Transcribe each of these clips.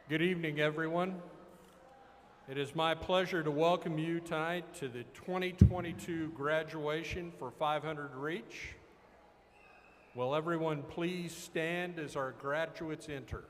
Good evening, everyone. It is my pleasure to welcome you tonight to the 2022 graduation for 500 Reach. Will everyone please stand as our graduates enter?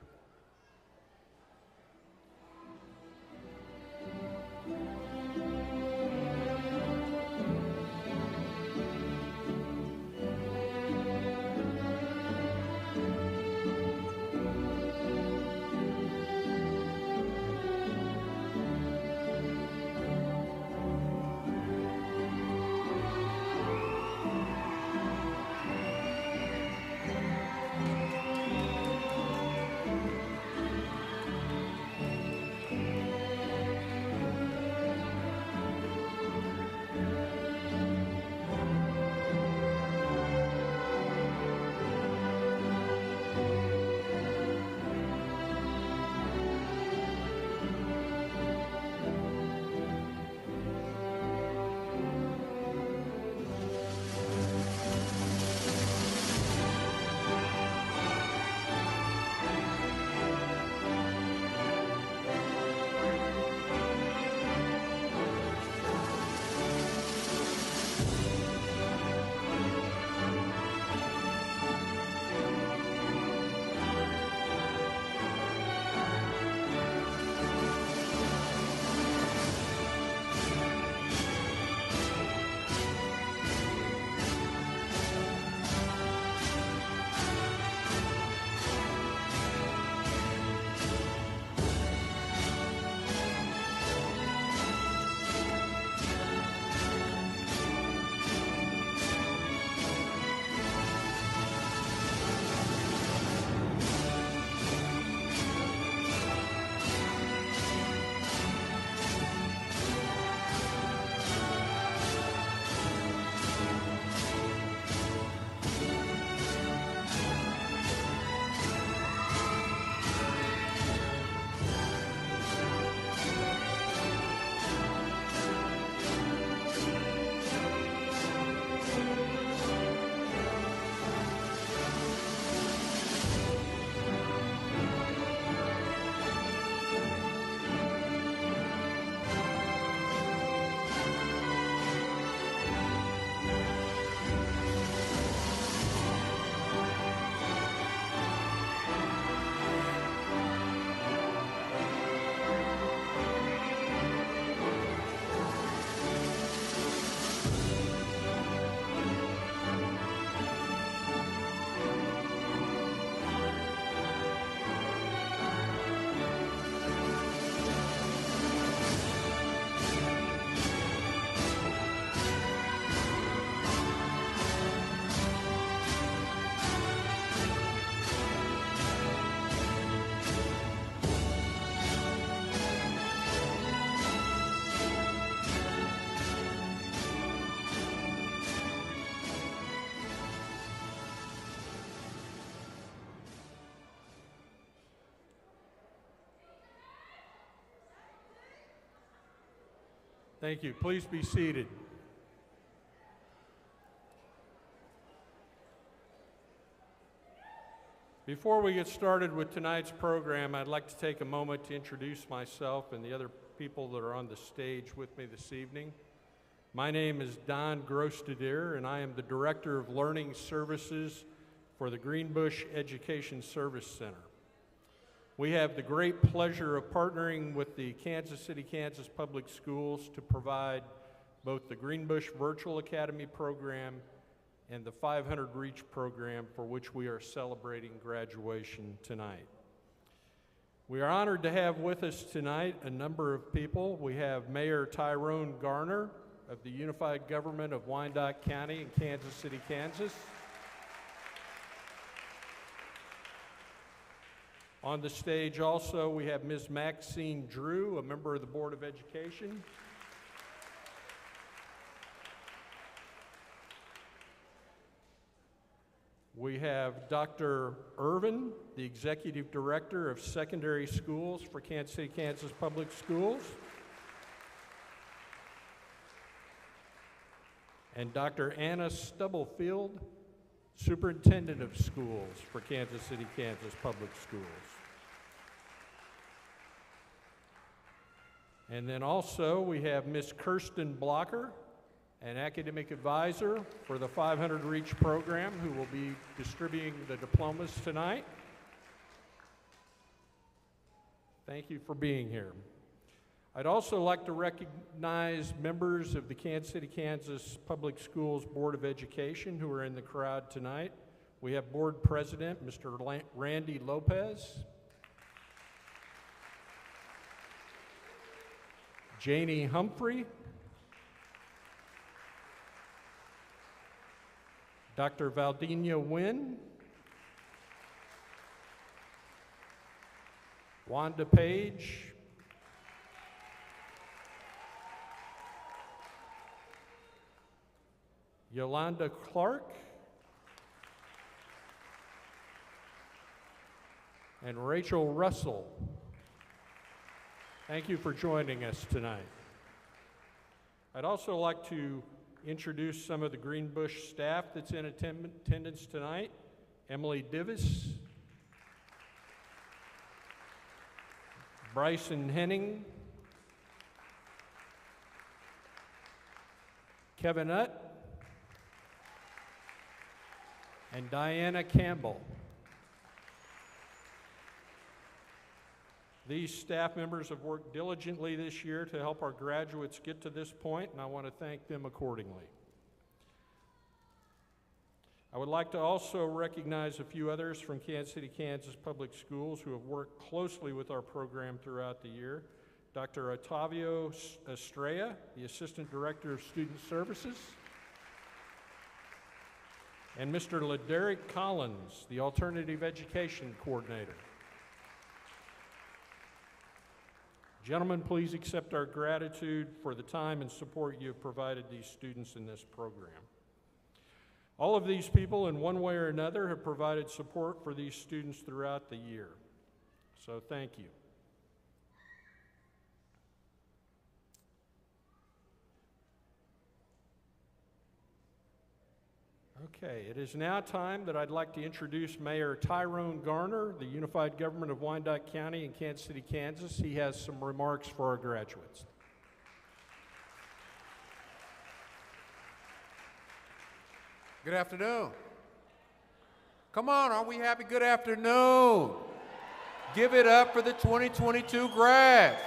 Thank you. Please be seated. Before we get started with tonight's program, I'd like to take a moment to introduce myself and the other people that are on the stage with me this evening. My name is Don Grostadier, and I am the Director of Learning Services for the Greenbush Education Service Center. We have the great pleasure of partnering with the Kansas City, Kansas Public Schools to provide both the Greenbush Virtual Academy program and the 500 Reach program, for which we are celebrating graduation tonight. We are honored to have with us tonight a number of people. We have Mayor Tyrone Garner of the Unified Government of Wyandotte County in Kansas City, Kansas. On the stage also, we have Ms. Maxine Drew, a member of the Board of Education. We have Dr. Irvin, the Executive Director of Secondary Schools for Kansas City, Kansas Public Schools. And Dr. Anna Stubblefield, Superintendent of Schools for Kansas City, Kansas Public Schools. And then also we have Miss Kirsten Blocker, an academic advisor for the 500 Reach program, who will be distributing the diplomas tonight. Thank you for being here. I'd also like to recognize members of the Kansas City, Kansas Public Schools Board of Education who are in the crowd tonight. We have Board President, Mr. Randy Lopez, Janie Humphrey, Dr. Valdina Wynn, Wanda Page, Yolanda Clark, and Rachel Russell. Thank you for joining us tonight. I'd also like to introduce some of the Greenbush staff that's in attendance tonight. Emily Divis, Bryson Henning, Kevin Utt, and Diana Campbell. These staff members have worked diligently this year to help our graduates get to this point, and I want to thank them accordingly. I would like to also recognize a few others from Kansas City, Kansas Public Schools who have worked closely with our program throughout the year. Dr. Otavio Estrella, the Assistant Director of Student Services, and Mr. LaDerrick Collins, the Alternative Education Coordinator. Gentlemen, please accept our gratitude for the time and support you have provided these students in this program. All of these people, in one way or another, have provided support for these students throughout the year. So thank you. Okay, it is now time that I'd like to introduce Mayor Tyrone Garner, the Unified Government of Wyandotte County in Kansas City, Kansas. He has some remarks for our graduates. Good afternoon. Come on, aren't we happy? Good afternoon. Give it up for the 2022 grads.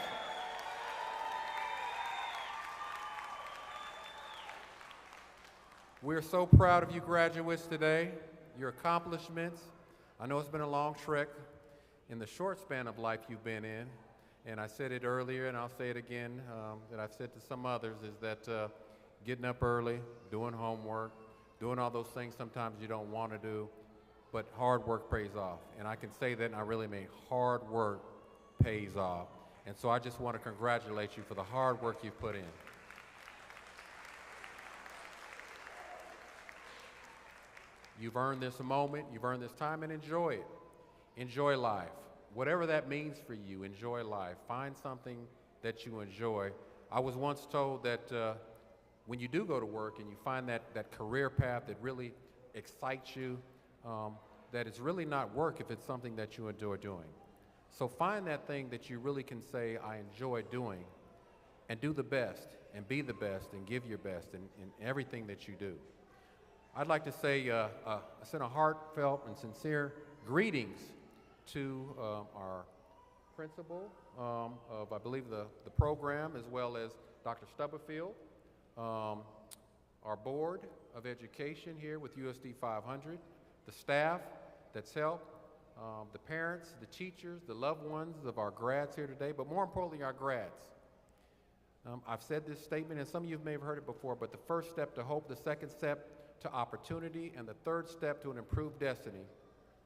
We're so proud of you graduates today, your accomplishments. I know it's been a long trek in the short span of life you've been in, and I said it earlier and I'll say it again, that I've said to some others, is that getting up early, doing homework, doing all those things sometimes you don't want to do, but hard work pays off. And I can say that, and I really mean hard work pays off. And so I just want to congratulate you for the hard work you've put in. You've earned this moment, you've earned this time, and enjoy it. Enjoy life. Whatever that means for you, enjoy life. Find something that you enjoy. I was once told that when you do go to work and you find that career path that really excites you, that it's really not work if it's something that you enjoy doing. So find that thing that you really can say, I enjoy doing, and do the best, and be the best, and give your best in everything that you do. I'd like to say, send a heartfelt and sincere greetings to our principal of, I believe, the program, as well as Dr. Stubblefield, our Board of Education here with USD 500, the staff that's helped, the parents, the teachers, the loved ones of our grads here today, but more importantly, our grads. I've said this statement, and some of you may have heard it before, but the first step to hope, the second step to opportunity, and the third step to an improved destiny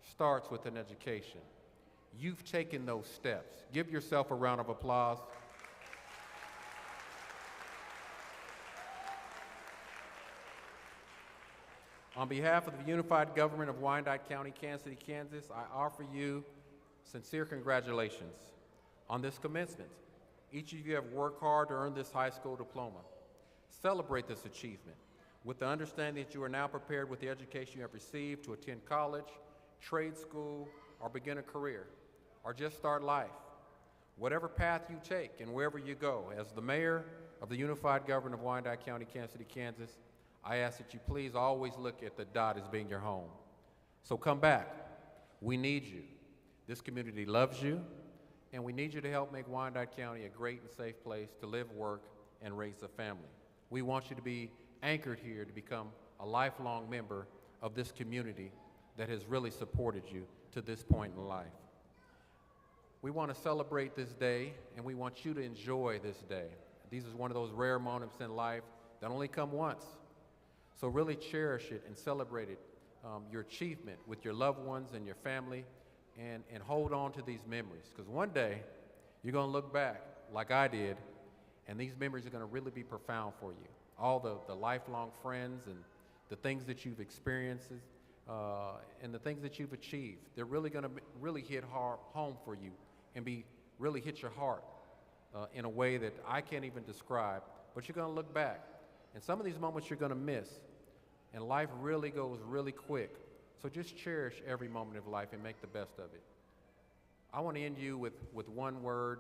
starts with an education. You've taken those steps. Give yourself a round of applause. On behalf of the Unified Government of Wyandotte County, Kansas City, Kansas, I offer you sincere congratulations on this commencement. Each of you have worked hard to earn this high school diploma. Celebrate this achievement with the understanding that you are now prepared with the education you have received to attend college, trade school, or begin a career, or just start life. Whatever path you take and wherever you go, as the mayor of the Unified Government of Wyandotte County, Kansas City, Kansas, I ask that you please always look at the dot as being your home. So come back. We need you. This community loves you, and we need you to help make Wyandotte County a great and safe place to live, work, and raise a family. We want you to be anchored here to become a lifelong member of this community that has really supported you to this point in life. We want to celebrate this day, and we want you to enjoy this day. These are one of those rare moments in life that only come once. So really cherish it and celebrate it, your achievement with your loved ones and your family, and hold on to these memories. Because one day, you're going to look back like I did, and these memories are going to really be profound for you. All the lifelong friends and the things that you've experienced and the things that you've achieved, they're really going to really hit home for you and really hit your heart in a way that I can't even describe, but you're going to look back. And some of these moments you're going to miss, and life really goes really quick. So just cherish every moment of life and make the best of it. I want to end you with one word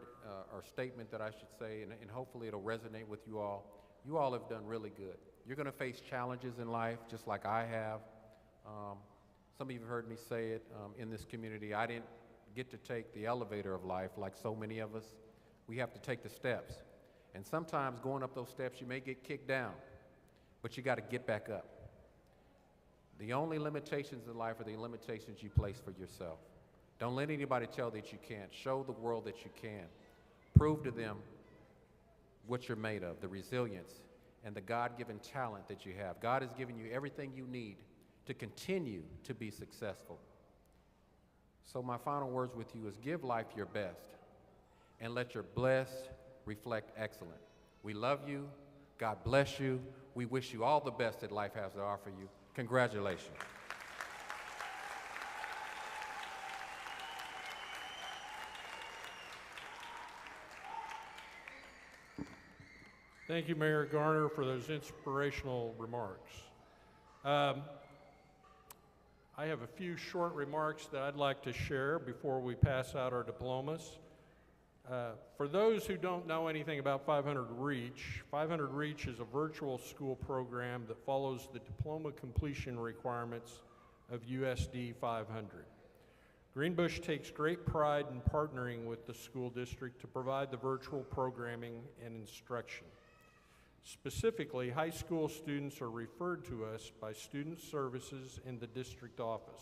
or statement that I should say, and hopefully it'll resonate with you all. You all have done really good. You're going to face challenges in life just like I have. Some of you have heard me say it in this community. I didn't get to take the elevator of life like so many of us. We have to take the steps. And sometimes going up those steps, you may get kicked down, but you got to get back up. The only limitations in life are the limitations you place for yourself. Don't let anybody tell that you can't. Show the world that you can. Prove to them what you're made of, the resilience and the God-given talent that you have. God has given you everything you need to continue to be successful. So my final words with you is give life your best and let your blessed reflect excellent. We love you. God bless you. We wish you all the best that life has to offer you. Congratulations. Thank you, Mayor Garner, for those inspirational remarks. I have a few short remarks that I'd like to share before we pass out our diplomas. For those who don't know anything about 500 Reach, 500 Reach is a virtual school program that follows the diploma completion requirements of USD 500. Greenbush takes great pride in partnering with the school district to provide the virtual programming and instruction. Specifically, high school students are referred to us by student services in the district office.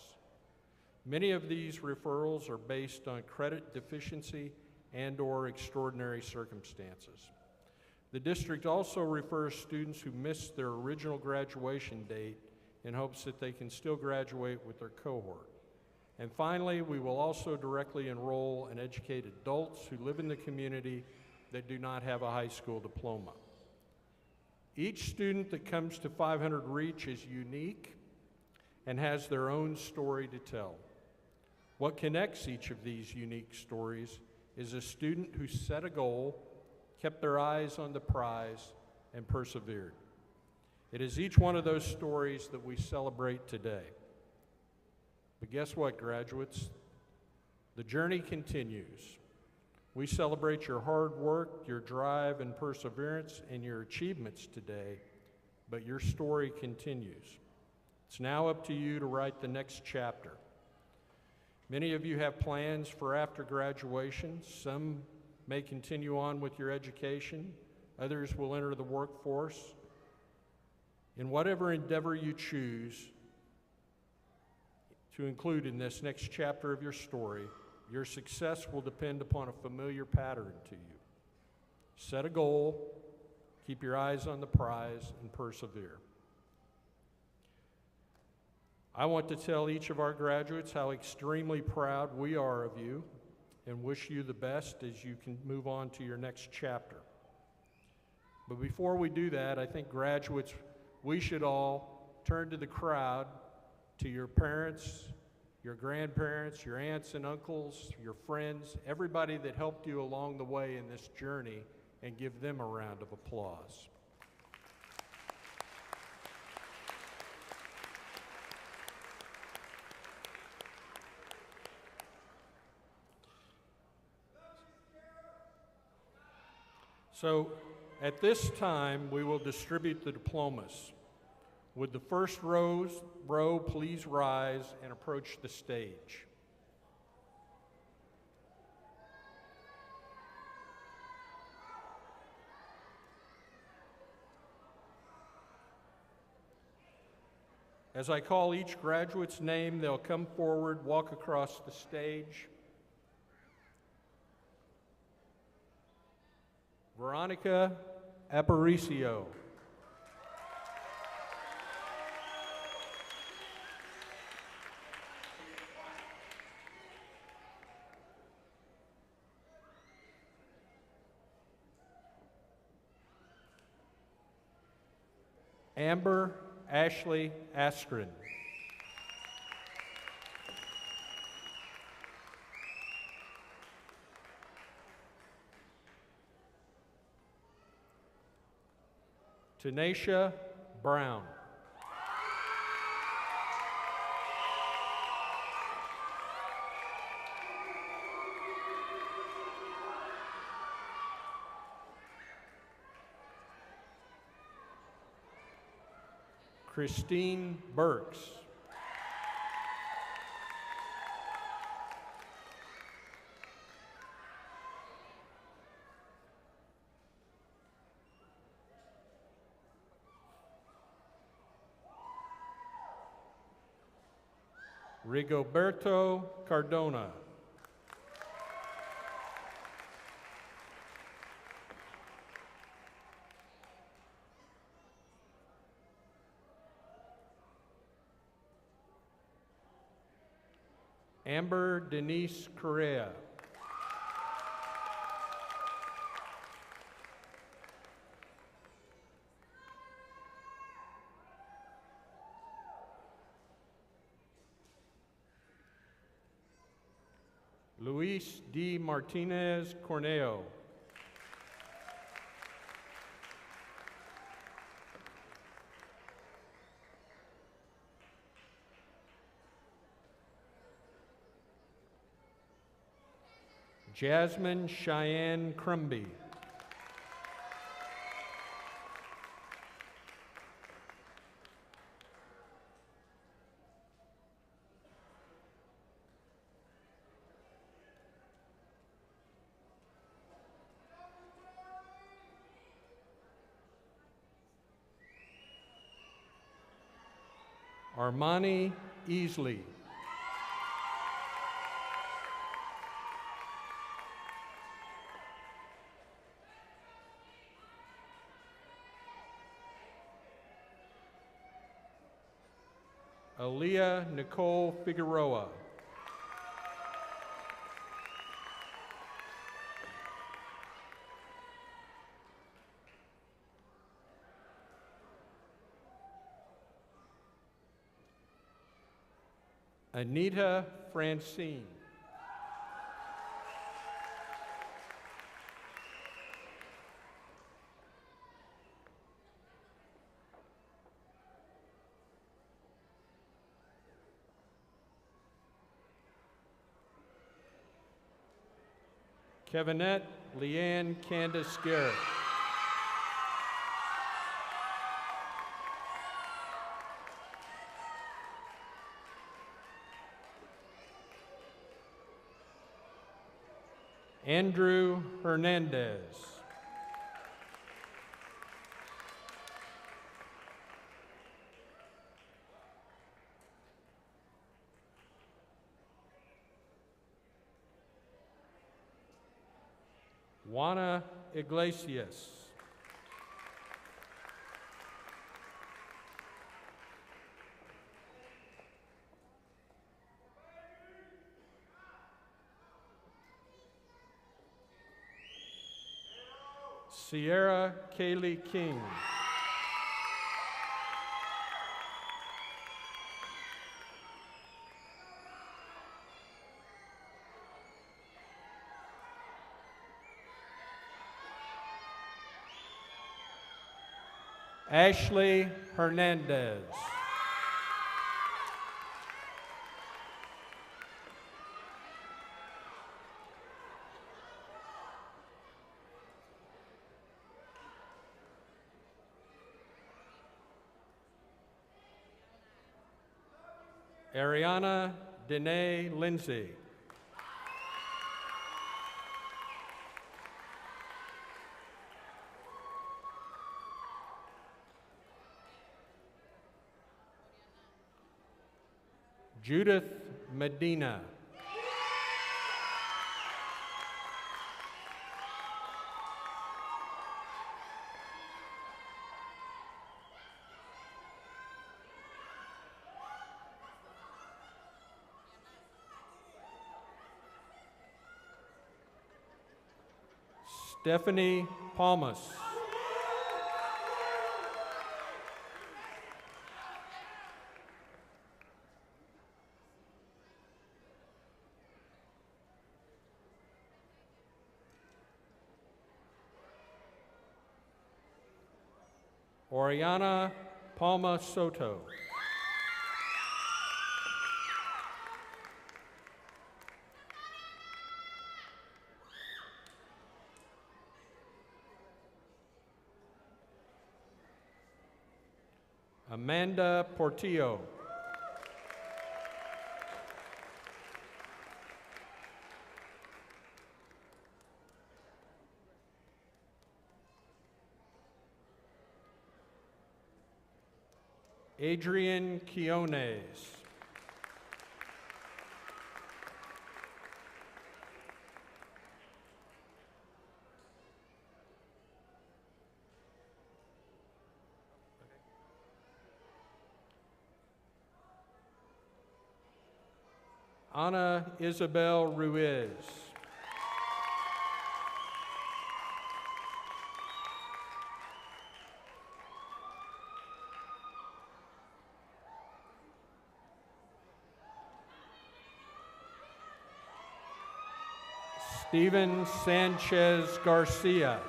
Many of these referrals are based on credit deficiency and/or extraordinary circumstances. The district also refers students who missed their original graduation date in hopes that they can still graduate with their cohort. And finally, we will also directly enroll and educate adults who live in the community that do not have a high school diploma. Each student that comes to 500 Reach is unique and has their own story to tell. What connects each of these unique stories is a student who set a goal, kept their eyes on the prize, and persevered. It is each one of those stories that we celebrate today. But guess what, graduates? The journey continues. We celebrate your hard work, your drive and perseverance, and your achievements today, but your story continues. It's now up to you to write the next chapter. Many of you have plans for after graduation. Some may continue on with your education. Others will enter the workforce. In whatever endeavor you choose to include in this next chapter of your story, your success will depend upon a familiar pattern to you. Set a goal, keep your eyes on the prize, and persevere. I want to tell each of our graduates how extremely proud we are of you and wish you the best as you can move on to your next chapter. But before we do that, I think graduates, we should all turn to the crowd, to your parents, your grandparents, your aunts and uncles, your friends, everybody that helped you along the way in this journey, and give them a round of applause. So at this time, we will distribute the diplomas. Would the first row please rise and approach the stage? As I call each graduate's name, they'll come forward, walk across the stage. Veronica Aparicio. Amber Ashley Askren. Tanisha Brown. Christine Burks. Rigoberto Cardona. Amber Denise Correa. Luis D. Martinez Corneo. Jasmine Cheyenne Crumby. Armani Easley. Aaliyah Nicole Figueroa. Anita Francine. Kevinette Leanne Candace Garrett. Andrew Hernandez. Juana Iglesias. Sierra Kaylee King. Ashley Hernandez. Ariana Danae Lindsay. Judith Medina. Stephanie Palmas. Oriana Palma Soto. Amanda Portillo. Adrian Quiones. Ana Isabel Ruiz. Steven Sanchez Garcia.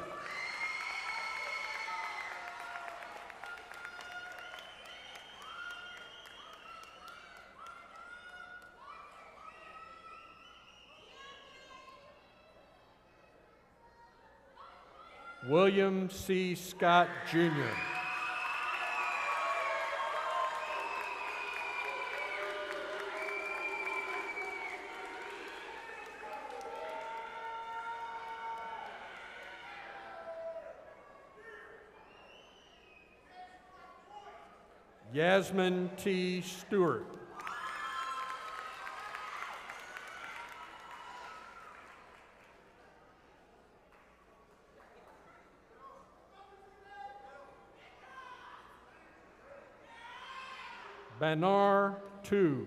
William C. Scott, Jr. Yasmin T. Stewart. Banar Tu.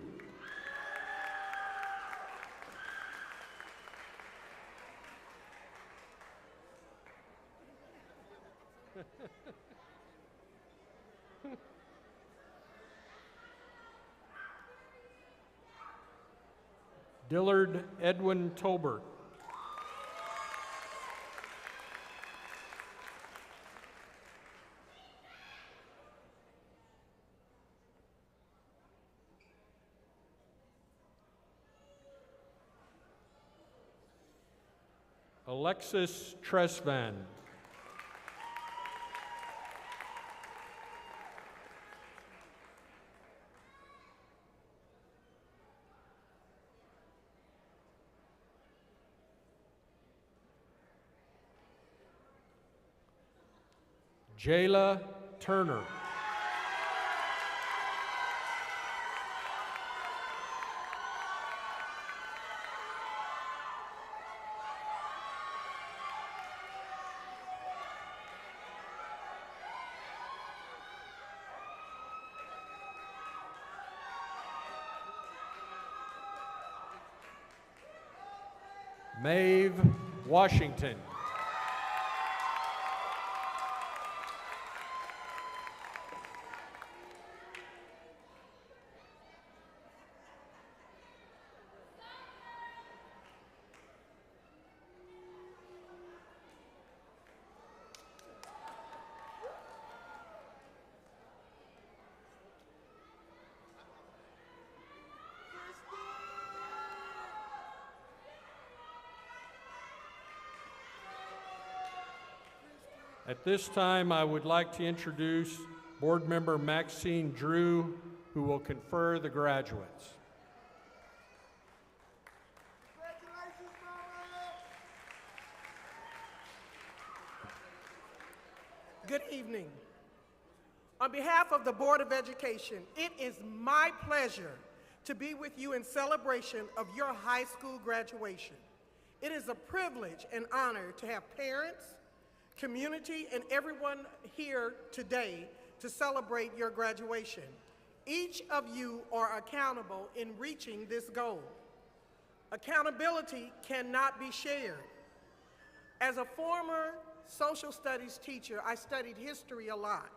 Dillard Edwin Tolbert. Alexis Tresvan. Jayla Turner. Maeve Washington. At this time, I would like to introduce Board Member Maxine Drew, who will confer the graduates. Good evening. On behalf of the Board of Education, it is my pleasure to be with you in celebration of your high school graduation. It is a privilege and honor to have parents, community, and everyone here today to celebrate your graduation. Each of you are accountable in reaching this goal. Accountability cannot be shared. As a former social studies teacher, I studied history a lot.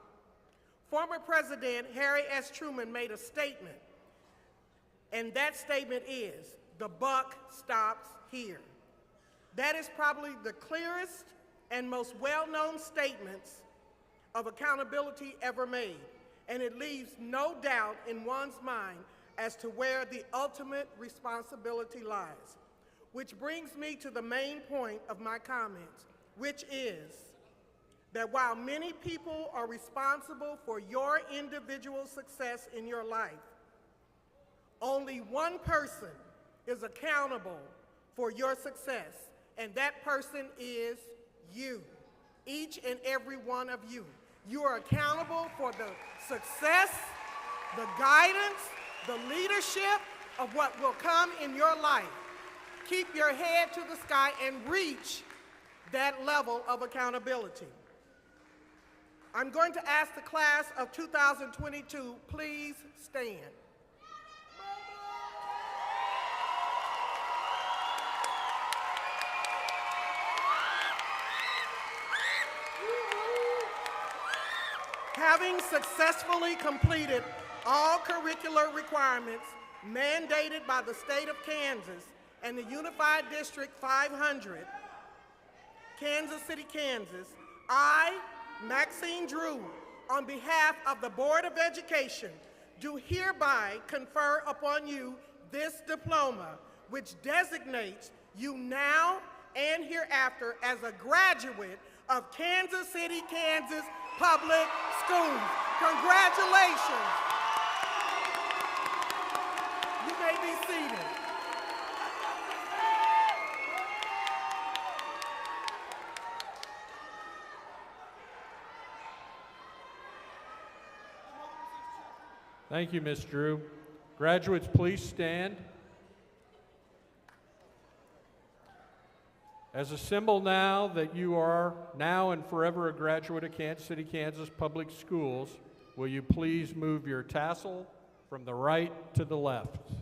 Former President Harry S. Truman made a statement, and that statement is, "The buck stops here." That is probably the clearest and most well-known statements of accountability ever made, and it leaves no doubt in one's mind as to where the ultimate responsibility lies. Which brings me to the main point of my comments, which is that while many people are responsible for your individual success in your life, only one person is accountable for your success, and that person is you, each and every one of you. You are accountable for the success, the guidance, the leadership of what will come in your life. Keep your head to the sky and reach that level of accountability. I'm going to ask the class of 2022, please stand. Having successfully completed all curricular requirements mandated by the state of Kansas and the Unified District 500, Kansas City, Kansas, I, Maxine Drew, on behalf of the Board of Education, do hereby confer upon you this diploma, which designates you now and hereafter as a graduate of Kansas City, Kansas Public Schools. Congratulations. You may be seated. Thank you, Ms. Drew. Graduates, please stand. As a symbol now that you are now and forever a graduate of Kansas City, Kansas Public Schools, will you please move your tassel from the right to the left?